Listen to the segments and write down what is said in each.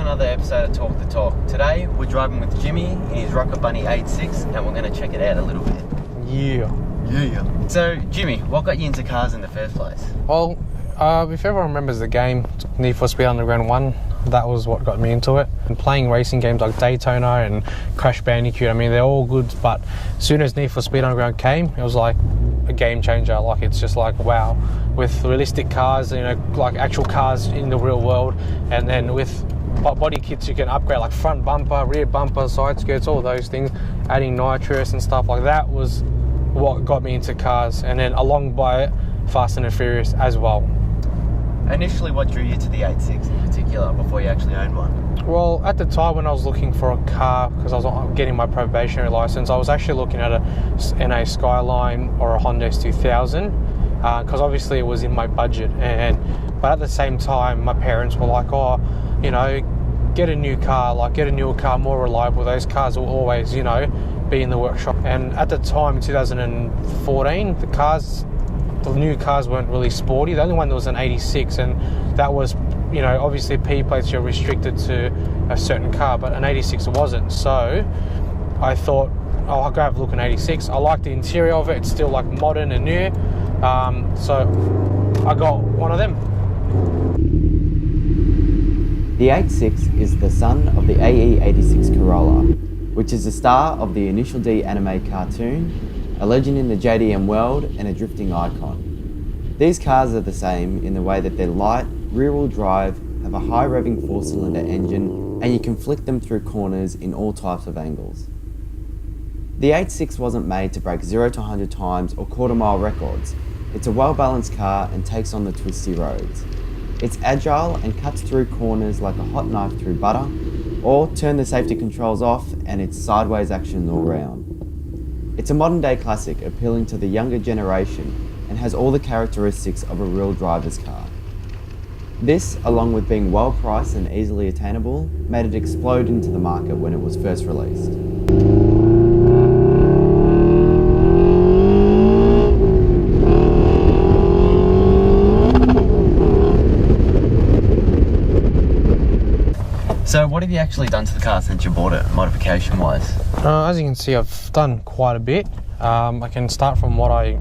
another episode of Talk the Talk. Today we're driving with Jimmy in his Rocket Bunny 86 and we're going to check it out a little bit. Yeah. So Jimmy, what got you into cars in the first place? Well, if everyone remembers the game, Need for Speed Underground 1, that was what got me into it. And playing racing games like Daytona and Crash Bandicoot, I mean, they're all good, but as soon as Need for Speed Underground came, it was like a game changer. Like, it's just like, wow, with realistic cars, you know, like actual cars in the real world, and then with body kits you can upgrade, like front bumper, rear bumper, side skirts, all those things, adding nitrous and stuff like that was what got me into cars, and then along by it, Fast and Furious as well. Initially, what drew you to the 86 in particular before you actually owned one? Well, at the time when I was looking for a car, because I was getting my probationary license, I was actually looking at a Skyline or a Honda S2000, because obviously it was in my budget. But at the same time, my parents were like, oh, you know, get a new car, get a newer car, more reliable. Those cars will always, you know, be in the workshop. And at the time, in 2014, the new cars weren't really sporty. The only one that was an 86, and that was, you know, obviously P plates, you're restricted to a certain car, but an 86 wasn't. So I thought, oh, I'll go have a look at an 86. I like the interior of it. It's still like modern and new. So I got one of them. The 86 is the son of the AE86 Corolla, which is the star of the Initial D anime cartoon, a legend in the JDM world and a drifting icon. These cars are the same in the way that they're light, rear-wheel drive, have a high revving 4-cylinder engine, and you can flick them through corners in all types of angles. The 86 wasn't made to break 0 to 100 times or quarter-mile records. It's a well-balanced car and takes on the twisty roads. It's agile and cuts through corners like a hot knife through butter, or turn the safety controls off and it's sideways action all round. It's a modern day classic appealing to the younger generation and has all the characteristics of a real driver's car. This, along with being well priced and easily attainable, made it explode into the market when it was first released. So what have you actually done to the car since you bought it, modification-wise? As you can see, I've done quite a bit. I can start from my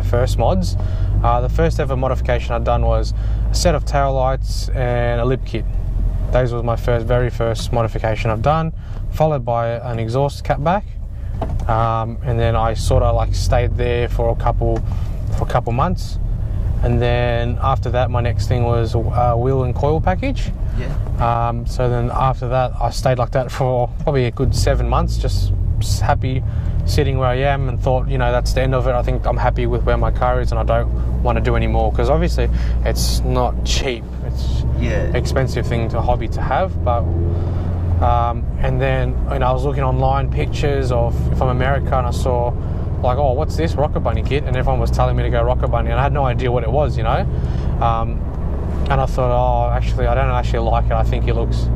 first mods. The first ever modification I'd done was a set of tail lights and a lip kit. Those were my very first modification I've done, followed by an exhaust cap back. And then I sort of stayed there for a couple months. And then after that, my next thing was a wheel and coil package. Yeah. So then after that, I stayed like that for probably a good 7 months, just happy sitting where I am, and thought, you know, that's the end of it. I think I'm happy with where my car is and I don't want to do any more, because obviously it's not cheap. It's an expensive hobby to have. But and then, you know, I was looking online pictures of from America, and I saw like, oh, what's this Rocket Bunny kit? And everyone was telling me to go Rocket Bunny, and I had no idea what it was, you know. And I thought, oh, actually, I don't actually like it. I think it looks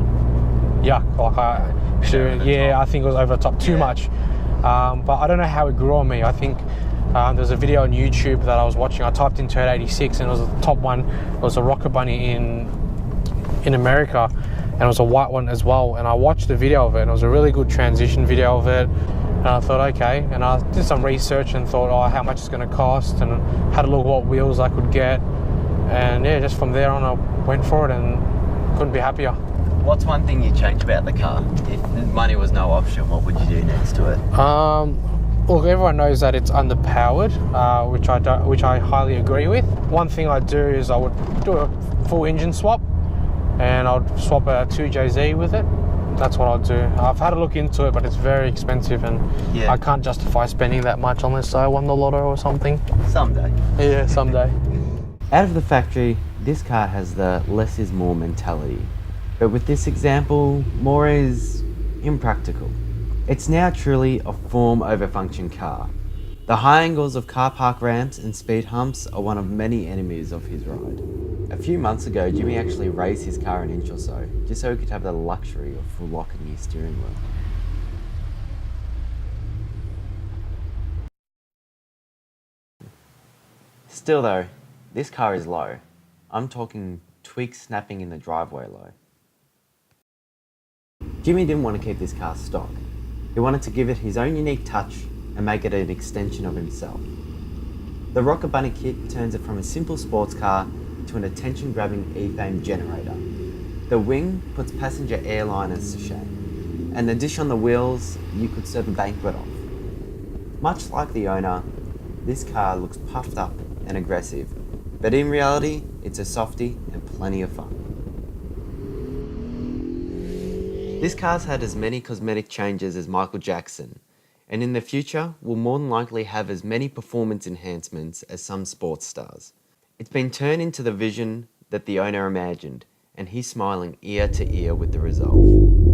yuck. I think it was over the top too much. But I don't know how it grew on me. I think there's a video on YouTube that I was watching. I typed in Turd 86, and it was the top one. It was a Rocket Bunny in America, and it was a white one as well. And I watched the video of it, and it was a really good transition video of it. And I thought, okay, and I did some research and thought, oh, how much it's going to cost, and had a look at what wheels I could get. And yeah, just from there on, I went for it and couldn't be happier. What's one thing you'd change about the car? If money was no option, what would you do next to it? Look, everyone knows that it's underpowered, which I highly agree with. One thing I'd do is I would do a full engine swap, and I'd swap a 2JZ with it. That's what I'll do. I've had a look into it, but it's very expensive, and I can't justify spending that much unless I won the lotto or something. Someday. Yeah, someday. Out of the factory, this car has the less is more mentality. But with this example, more is impractical. It's now truly a form over function car. The high angles of car park ramps and speed humps are one of many enemies of his ride. A few months ago, Jimmy actually raised his car an inch or so, just so he could have the luxury of full locking his steering wheel. Still though, this car is low. I'm talking twigs snapping in the driveway low. Jimmy didn't want to keep this car stock. He wanted to give it his own unique touch and make it an extension of himself. The Rocket Bunny kit turns it from a simple sports car to an attention-grabbing ethane generator. The wing puts passenger airliners to shame, and the dish on the wheels you could serve a banquet off. Much like the owner, this car looks puffed up and aggressive, but in reality, it's a softie and plenty of fun. This car's had as many cosmetic changes as Michael Jackson, and in the future will more than likely have as many performance enhancements as some sports stars. It's been turned into the vision that the owner imagined, and he's smiling ear to ear with the result.